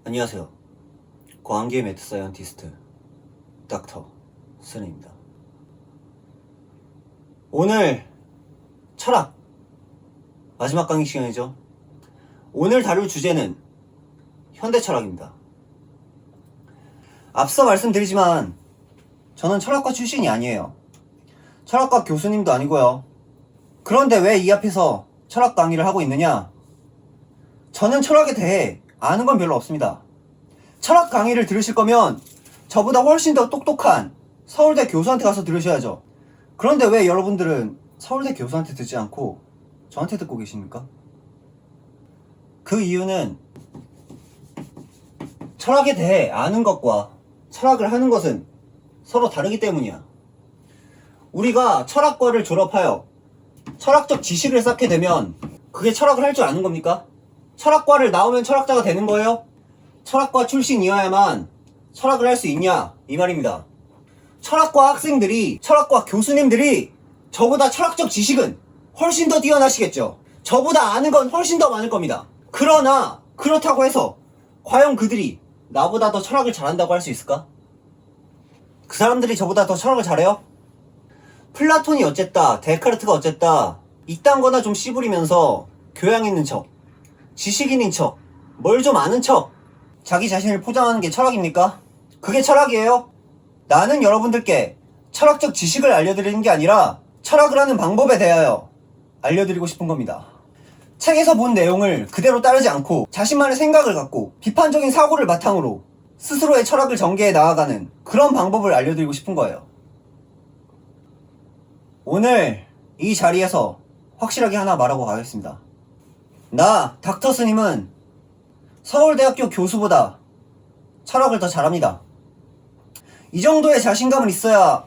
안녕하세요. 과학계의 매트 사이언티스트 닥터 스네입니다. 오늘 철학 마지막 강의 시간이죠. 오늘 다룰 주제는 현대 철학입니다. 앞서 말씀드리지만 저는 철학과 출신이 아니에요. 철학과 교수님도 아니고요. 그런데 왜 이 앞에서 철학 강의를 하고 있느냐? 저는 철학에 대해 아는 건 별로 없습니다. 철학 강의를 들으실 거면 저보다 훨씬 더 똑똑한 서울대 교수한테 가서 들으셔야죠. 그런데 왜 여러분들은 서울대 교수한테 듣지 않고 저한테 듣고 계십니까? 그 이유는 철학에 대해 아는 것과 철학을 하는 것은 서로 다르기 때문이야. 우리가 철학과를 졸업하여 철학적 지식을 쌓게 되면 그게 철학을 할 줄 아는 겁니까? 철학과를 나오면 철학자가 되는 거예요? 철학과 출신이어야만 철학을 할 수 있냐? 이 말입니다. 철학과 학생들이, 철학과 교수님들이 저보다 철학적 지식은 훨씬 더 뛰어나시겠죠. 저보다 아는 건 훨씬 더 많을 겁니다. 그러나 그렇다고 해서 과연 그들이 나보다 더 철학을 잘한다고 할 수 있을까? 그 사람들이 저보다 더 철학을 잘해요? 플라톤이 어쨌다, 데카르트가 어쨌다, 이딴 거나 좀 씨부리면서 교양 있는 척, 지식인인 척, 뭘 좀 아는 척, 자기 자신을 포장하는 게 철학입니까? 그게 철학이에요? 나는 여러분들께 철학적 지식을 알려드리는 게 아니라 철학을 하는 방법에 대하여 알려드리고 싶은 겁니다. 책에서 본 내용을 그대로 따르지 않고 자신만의 생각을 갖고 비판적인 사고를 바탕으로 스스로의 철학을 전개해 나아가는 그런 방법을 알려드리고 싶은 거예요. 오늘 이 자리에서 확실하게 하나 말하고 가겠습니다. 나 닥터 스님은 서울대학교 교수보다 철학을 더 잘합니다. 이 정도의 자신감은 있어야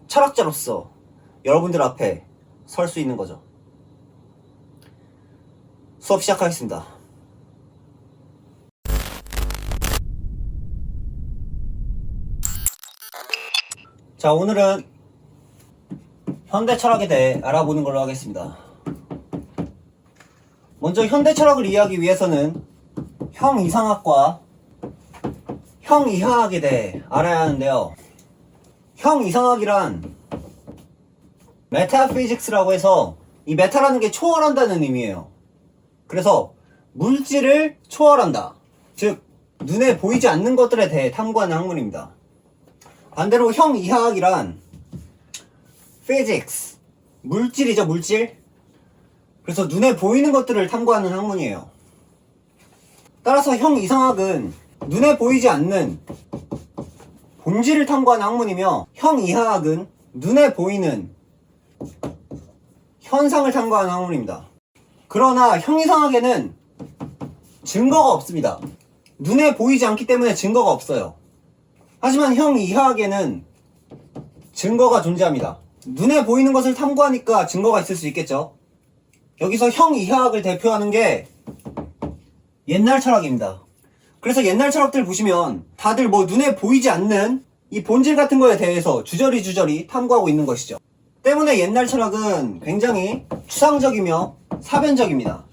철학자로서 여러분들 앞에 설 수 있는 거죠. 수업 시작하겠습니다. 자, 오늘은 현대 철학에 대해 알아보는 걸로 하겠습니다. 먼저 현대 철학을 이해하기 위해서는 형이상학과 형이하학에 대해 알아야 하는데요. 형이상학이란 메타피직스라고 해서 이 메타라는 게 초월한다는 의미예요. 그래서 물질을 초월한다. 즉 눈에 보이지 않는 것들에 대해 탐구하는 학문입니다. 반대로 형이하학이란 physics, 물질이죠, 물질. 그래서 눈에 보이는 것들을 탐구하는 학문이에요. 따라서 형이상학은 눈에 보이지 않는 본질을 탐구하는 학문이며 형이하학은 눈에 보이는 현상을 탐구하는 학문입니다. 그러나 형이상학에는 증거가 없습니다. 눈에 보이지 않기 때문에 증거가 없어요. 하지만 형이하학에는 증거가 존재합니다. 눈에 보이는 것을 탐구하니까 증거가 있을 수 있겠죠. 여기서 형이하학을 대표하는 게 옛날 철학입니다. 그래서 옛날 철학들 보시면 다들 뭐 눈에 보이지 않는 이 본질 같은 거에 대해서 주저리 탐구하고 있는 것이죠. 때문에 옛날 철학은 굉장히 추상적이며 사변적입니다.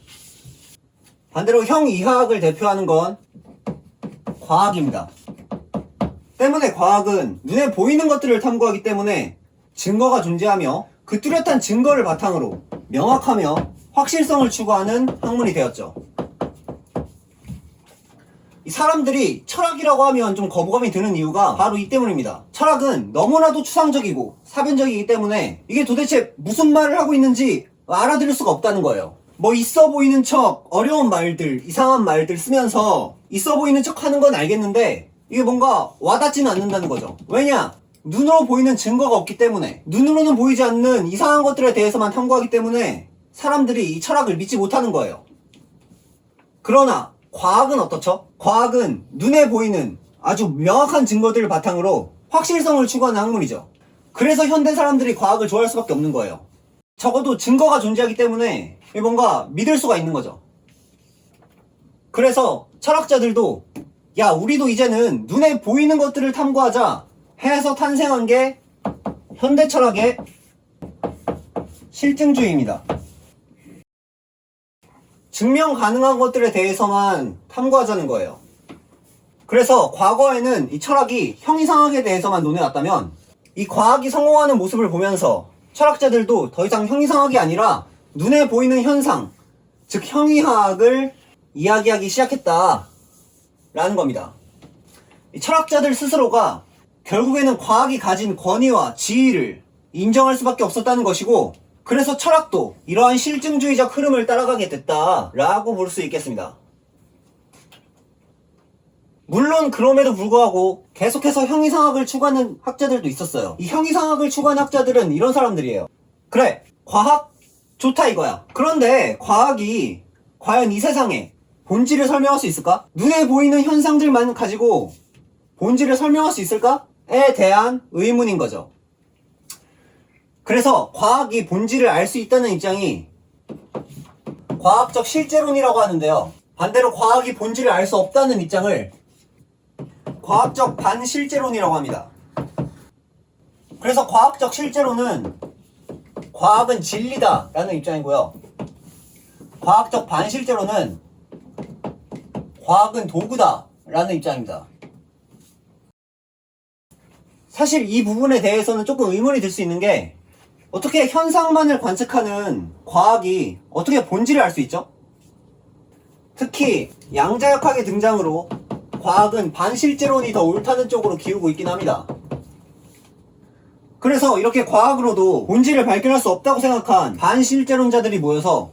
반대로 형이하학을 대표하는 건 과학입니다. 때문에 과학은 눈에 보이는 것들을 탐구하기 때문에 증거가 존재하며 그 뚜렷한 증거를 바탕으로 명확하며 확실성을 추구하는 학문이 되었죠. 이 사람들이 철학이라고 하면 좀 거부감이 드는 이유가 바로 이 때문입니다. 철학은 너무나도 추상적이고 사변적이기 때문에 이게 도대체 무슨 말을 하고 있는지 알아들을 수가 없다는 거예요. 뭐 있어 보이는 척 어려운 말들, 이상한 말들 쓰면서 있어 보이는 척 하는 건 알겠는데 이게 뭔가 와닿지는 않는다는 거죠. 왜냐? 눈으로 보이는 증거가 없기 때문에, 눈으로는 보이지 않는 이상한 것들에 대해서만 탐구하기 때문에 사람들이 이 철학을 믿지 못하는 거예요. 그러나 과학은 어떻죠? 과학은 눈에 보이는 아주 명확한 증거들을 바탕으로 확실성을 추구하는 학문이죠. 그래서 현대 사람들이 과학을 좋아할 수밖에 없는 거예요. 적어도 증거가 존재하기 때문에 뭔가 믿을 수가 있는 거죠. 그래서 철학자들도 야, 우리도 이제는 눈에 보이는 것들을 탐구하자 해서 탄생한 게 현대 철학의 실증주의입니다. 증명 가능한 것들에 대해서만 탐구하자는 거예요. 그래서 과거에는 이 철학이 형이상학에 대해서만 논해왔다면 이 과학이 성공하는 모습을 보면서 철학자들도 더 이상 형이상학이 아니라 눈에 보이는 현상, 즉 형이학을 이야기하기 시작했다 라는 겁니다. 이 철학자들 스스로가 결국에는 과학이 가진 권위와 지위를 인정할 수밖에 없었다는 것이고, 그래서 철학도 이러한 실증주의적 흐름을 따라가게 됐다라고 볼 수 있겠습니다. 물론 그럼에도 불구하고 계속해서 형이상학을 추구하는 학자들도 있었어요. 이 형이상학을 추구하는 학자들은 이런 사람들이에요. 그래, 과학 좋다 이거야. 그런데 과학이 과연 이 세상에 본질을 설명할 수 있을까? 눈에 보이는 현상들만 가지고 본질을 설명할 수 있을까?에 대한 의문인 거죠. 그래서 과학이 본질을 알 수 있다는 입장이 과학적 실제론이라고 하는데요. 반대로 과학이 본질을 알 수 없다는 입장을 과학적 반실제론이라고 합니다. 그래서 과학적 실제론은 과학은 진리다 라는 입장이고요. 과학적 반실제론은 과학은 도구다 라는 입장입니다. 사실 이 부분에 대해서는 조금 의문이 들 수 있는 게, 어떻게 현상만을 관측하는 과학이 어떻게 본질을 알 수 있죠? 특히 양자역학의 등장으로 과학은 반실제론이 더 옳다는 쪽으로 기우고 있긴 합니다. 그래서 이렇게 과학으로도 본질을 발견할 수 없다고 생각한 반실제론자들이 모여서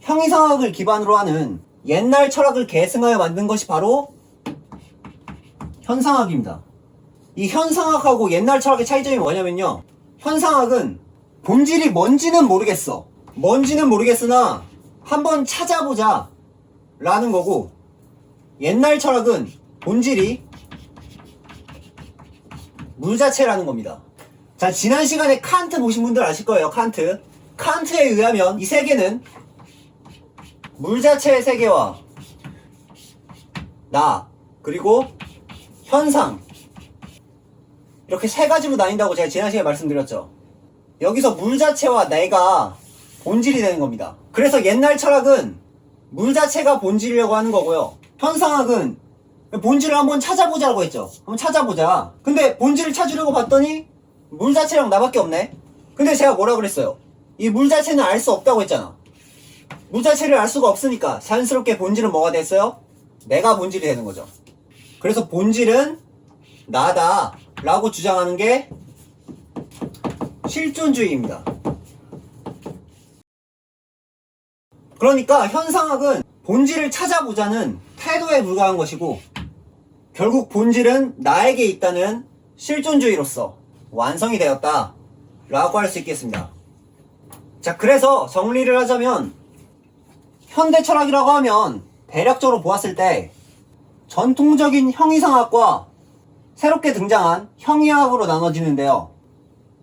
형이상학을 기반으로 하는 옛날 철학을 계승하여 만든 것이 바로 현상학입니다. 이 현상학하고 옛날 철학의 차이점이 뭐냐면요, 현상학은 본질이 뭔지는 모르겠어. 뭔지는 모르겠으나 한번 찾아보자 라는 거고, 옛날 철학은 본질이 물 자체라는 겁니다. 자, 지난 시간에 칸트 보신 분들 아실 거예요. 칸트에 의하면 이 세계는 물 자체의 세계와 나, 그리고 현상, 이렇게 세 가지로 나뉜다고 제가 지난 시간에 말씀드렸죠. 여기서 물 자체와 내가 본질이 되는 겁니다. 그래서 옛날 철학은 물 자체가 본질이라고 하는 거고요, 현상학은 본질을 한번 찾아보자라고 했죠. 한번 찾아보자. 근데 본질을 찾으려고 봤더니 물 자체랑 나밖에 없네. 근데 제가 뭐라 그랬어요? 이 물 자체는 알 수 없다고 했잖아. 물 자체를 알 수가 없으니까 자연스럽게 본질은 뭐가 됐어요? 내가 본질이 되는 거죠. 그래서 본질은 나다 라고 주장하는 게 실존주의입니다. 그러니까 현상학은 본질을 찾아보자는 태도에 불과한 것이고, 결국 본질은 나에게 있다는 실존주의로서 완성이 되었다 라고 할 수 있겠습니다. 자, 그래서 정리를 하자면 현대 철학이라고 하면 대략적으로 보았을 때 전통적인 형이상학과 새롭게 등장한 형이학으로 나눠지는데요.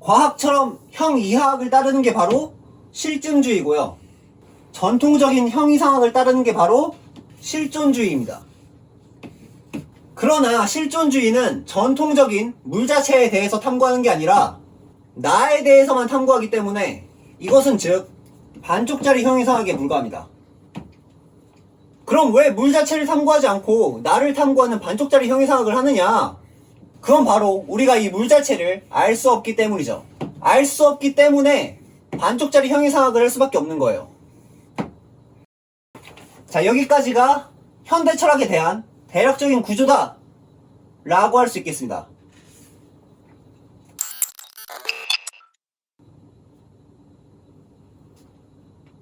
과학처럼 형이학을 따르는 게 바로 실증주의고요, 전통적인 형이상학을 따르는 게 바로 실존주의입니다. 그러나 실존주의는 전통적인 물 자체에 대해서 탐구하는 게 아니라 나에 대해서만 탐구하기 때문에 이것은 즉 반쪽짜리 형이상학에 불과합니다. 그럼 왜 물 자체를 탐구하지 않고 나를 탐구하는 반쪽짜리 형이상학을 하느냐? 그건 바로 우리가 이 물 자체를 알 수 없기 때문이죠. 알 수 없기 때문에 반쪽짜리 형이상학을 할 수밖에 없는 거예요. 자, 여기까지가 현대 철학에 대한 대략적인 구조다 라고 할 수 있겠습니다.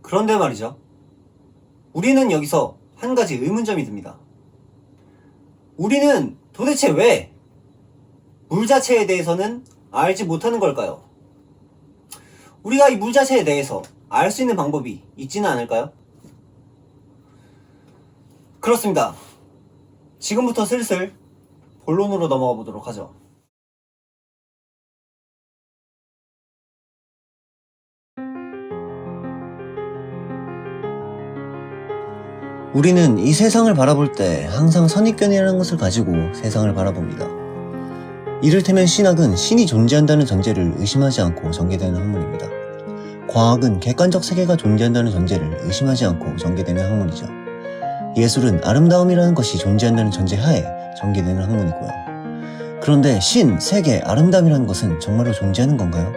그런데 말이죠, 우리는 여기서 한 가지 의문점이 듭니다. 우리는 도대체 왜 물 자체에 대해서는 알지 못하는 걸까요? 우리가 이 물 자체에 대해서 알 수 있는 방법이 있지는 않을까요? 그렇습니다. 지금부터 슬슬 본론으로 넘어가 보도록 하죠. 우리는 이 세상을 바라볼 때 항상 선입견이라는 것을 가지고 세상을 바라봅니다. 이를테면 신학은 신이 존재한다는 전제를 의심하지 않고 전개되는 학문입니다. 과학은 객관적 세계가 존재한다는 전제를 의심하지 않고 전개되는 학문이죠. 예술은 아름다움이라는 것이 존재한다는 전제하에 전개되는 학문이고요. 그런데 신, 세계, 아름다움이라는 것은 정말로 존재하는 건가요?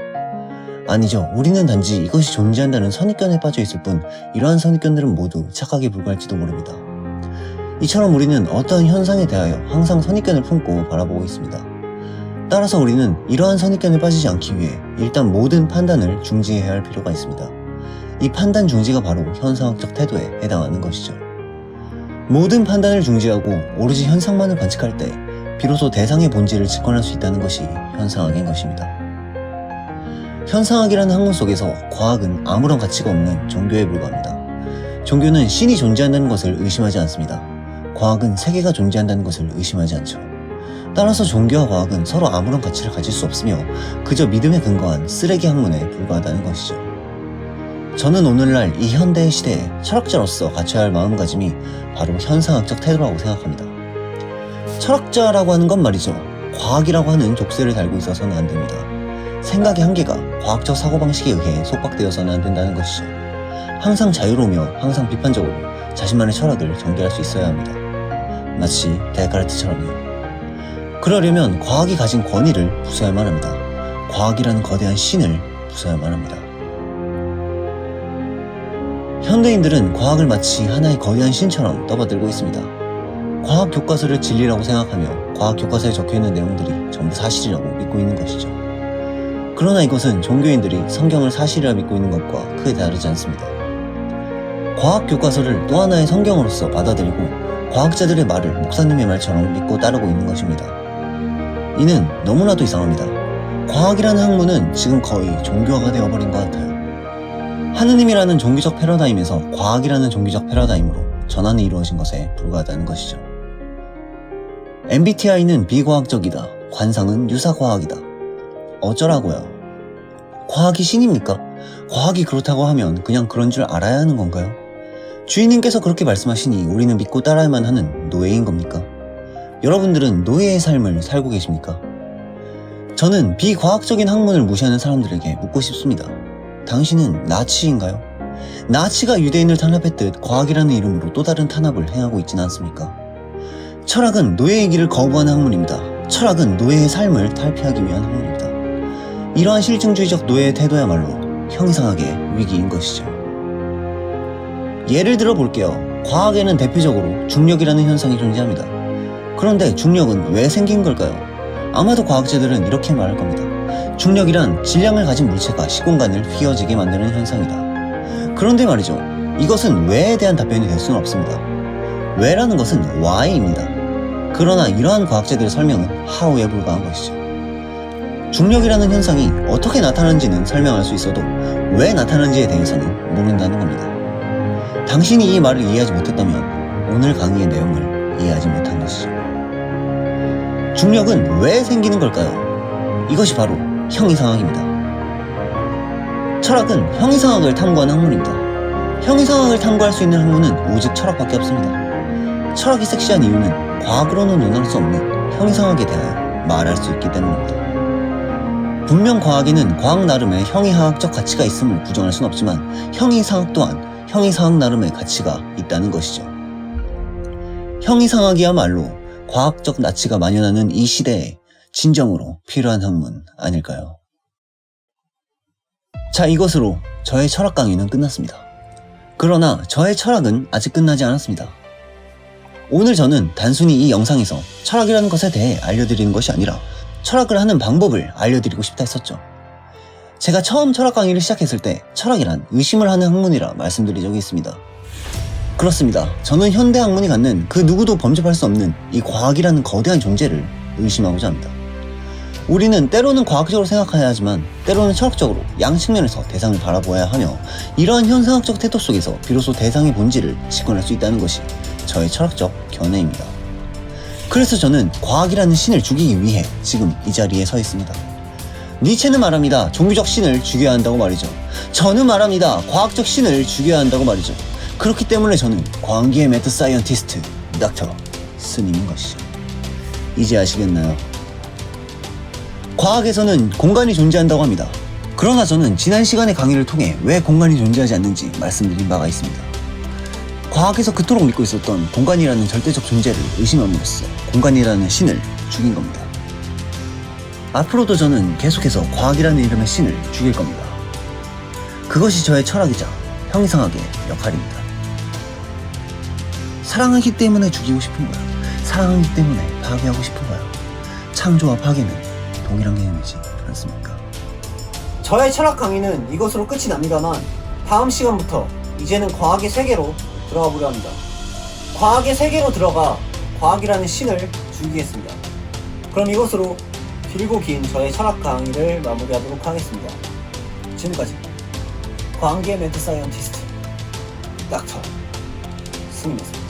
아니죠. 우리는 단지 이것이 존재한다는 선입견에 빠져 있을 뿐 이러한 선입견들은 모두 착각에 불과할지도 모릅니다. 이처럼 우리는 어떠한 현상에 대하여 항상 선입견을 품고 바라보고 있습니다. 따라서 우리는 이러한 선입견에 빠지지 않기 위해 일단 모든 판단을 중지해야 할 필요가 있습니다. 이 판단 중지가 바로 현상학적 태도에 해당하는 것이죠. 모든 판단을 중지하고 오로지 현상만을 관측할 때 비로소 대상의 본질을 직관할 수 있다는 것이 현상학인 것입니다. 현상학이라는 학문 속에서 과학은 아무런 가치가 없는 종교에 불과합니다. 종교는 신이 존재한다는 것을 의심하지 않습니다. 과학은 세계가 존재한다는 것을 의심하지 않죠. 따라서 종교와 과학은 서로 아무런 가치를 가질 수 없으며 그저 믿음에 근거한 쓰레기 학문에 불과하다는 것이죠. 저는 오늘날 이 현대의 시대에 철학자로서 갖춰야 할 마음가짐이 바로 현상학적 태도라고 생각합니다. 철학자라고 하는 건 말이죠. 과학이라고 하는 족쇄를 달고 있어서는 안 됩니다. 생각의 한계가 과학적 사고방식에 의해 속박되어서는 안 된다는 것이죠. 항상 자유로우며 항상 비판적으로 자신만의 철학을 전개할 수 있어야 합니다. 마치 데카르트처럼요. 그러려면 과학이 가진 권위를 부수어야만 합니다. 과학이라는 거대한 신을 부수어야만 합니다. 현대인들은 과학을 마치 하나의 거대한 신처럼 떠받들고 있습니다. 과학 교과서를 진리라고 생각하며 과학 교과서에 적혀있는 내용들이 전부 사실이라고 믿고 있는 것이죠. 그러나 이것은 종교인들이 성경을 사실이라 믿고 있는 것과 크게 다르지 않습니다. 과학 교과서를 또 하나의 성경으로서 받아들이고 과학자들의 말을 목사님의 말처럼 믿고 따르고 있는 것입니다. 이는 너무나도 이상합니다. 과학이라는 학문은 지금 거의 종교화가 되어버린 것 같아요. 하느님이라는 종교적 패러다임에서 과학이라는 종교적 패러다임으로 전환이 이루어진 것에 불과하다는 것이죠. MBTI는 비과학적이다. 관상은 유사과학이다. 어쩌라고요? 과학이 신입니까? 과학이 그렇다고 하면 그냥 그런 줄 알아야 하는 건가요? 주인님께서 그렇게 말씀하시니 우리는 믿고 따라야만 하는 노예인 겁니까? 여러분들은 노예의 삶을 살고 계십니까? 저는 비과학적인 학문을 무시하는 사람들에게 묻고 싶습니다. 당신은 나치인가요? 나치가 유대인을 탄압했듯 과학이라는 이름으로 또 다른 탄압을 행하고 있지는 않습니까? 철학은 노예의 길을 거부하는 학문입니다. 철학은 노예의 삶을 탈피하기 위한 학문입니다. 이러한 실증주의적 노예의 태도야말로 형이상학의 위기인 것이죠. 예를 들어 볼게요. 과학에는 대표적으로 중력이라는 현상이 존재합니다. 그런데 중력은 왜 생긴 걸까요? 아마도 과학자들은 이렇게 말할 겁니다. 중력이란 질량을 가진 물체가 시공간을 휘어지게 만드는 현상이다. 그런데 말이죠. 이것은 왜에 대한 답변이 될 수는 없습니다. 왜라는 것은 why입니다. 그러나 이러한 과학자들의 설명은 how에 불과한 것이죠. 중력이라는 현상이 어떻게 나타나는지는 설명할 수 있어도 왜 나타나는지에 대해서는 모른다는 겁니다. 당신이 이 말을 이해하지 못했다면 오늘 강의의 내용을 이해하지 못한 것이죠. 중력은 왜 생기는 걸까요? 이것이 바로 형이상학입니다. 철학은 형이상학을 탐구하는 학문입니다. 형이상학을 탐구할 수 있는 학문은 오직 철학밖에 없습니다. 철학이 섹시한 이유는 과학으로는 논할 수 없는 형이상학에 대하여 말할 수 있기 때문입니다. 분명 과학에는 과학 나름의 형이상학적 가치가 있음을 부정할 수는 없지만 형이상학 또한 형이상학 나름의 가치가 있다는 것이죠. 형이상학이야말로 과학적 나치가 만연하는 이 시대에 진정으로 필요한 학문 아닐까요? 자, 이것으로 저의 철학 강의는 끝났습니다. 그러나 저의 철학은 아직 끝나지 않았습니다. 오늘 저는 단순히 이 영상에서 철학이라는 것에 대해 알려드리는 것이 아니라 철학을 하는 방법을 알려드리고 싶다 했었죠. 제가 처음 철학 강의를 시작했을 때 철학이란 의심을 하는 학문이라 말씀드린 적이 있습니다. 그렇습니다. 저는 현대 학문이 갖는 그 누구도 범접할 수 없는 이 과학이라는 거대한 존재를 의심하고자 합니다. 우리는 때로는 과학적으로 생각해야 하지만 때로는 철학적으로 양측면에서 대상을 바라보아야 하며 이러한 현상학적 태도 속에서 비로소 대상의 본질을 직관할 수 있다는 것이 저의 철학적 견해입니다. 그래서 저는 과학이라는 신을 죽이기 위해 지금 이 자리에 서 있습니다. 니체는 말합니다. 종교적 신을 죽여야 한다고 말이죠. 저는 말합니다. 과학적 신을 죽여야 한다고 말이죠. 그렇기 때문에 저는 광기의 매드 사이언티스트 닥터 스님인 것이죠. 이제 아시겠나요? 과학에서는 공간이 존재한다고 합니다. 그러나 저는 지난 시간의 강의를 통해 왜 공간이 존재하지 않는지 말씀드린 바가 있습니다. 과학에서 그토록 믿고 있었던 공간이라는 절대적 존재를 의심함으로써 공간이라는 신을 죽인 겁니다. 앞으로도 저는 계속해서 과학이라는 이름의 신을 죽일 겁니다. 그것이 저의 철학이자 형이상학의 역할입니다. 사랑하기 때문에 죽이고 싶은 거야. 사랑하기 때문에 파괴하고 싶은 거야. 창조와 파괴는 동일한 개념이지 않습니까? 저의 철학 강의는 이것으로 끝이 납니다만 다음 시간부터 이제는 과학의 세계로 들어가 보려 합니다. 과학의 세계로 들어가 과학이라는 신을 죽이겠습니다. 그럼 이것으로 길고 긴 저의 철학 강의를 마무리하도록 하겠습니다. 지금까지 과학계의 멘트 사이언티스트 닥터 승이었습니다.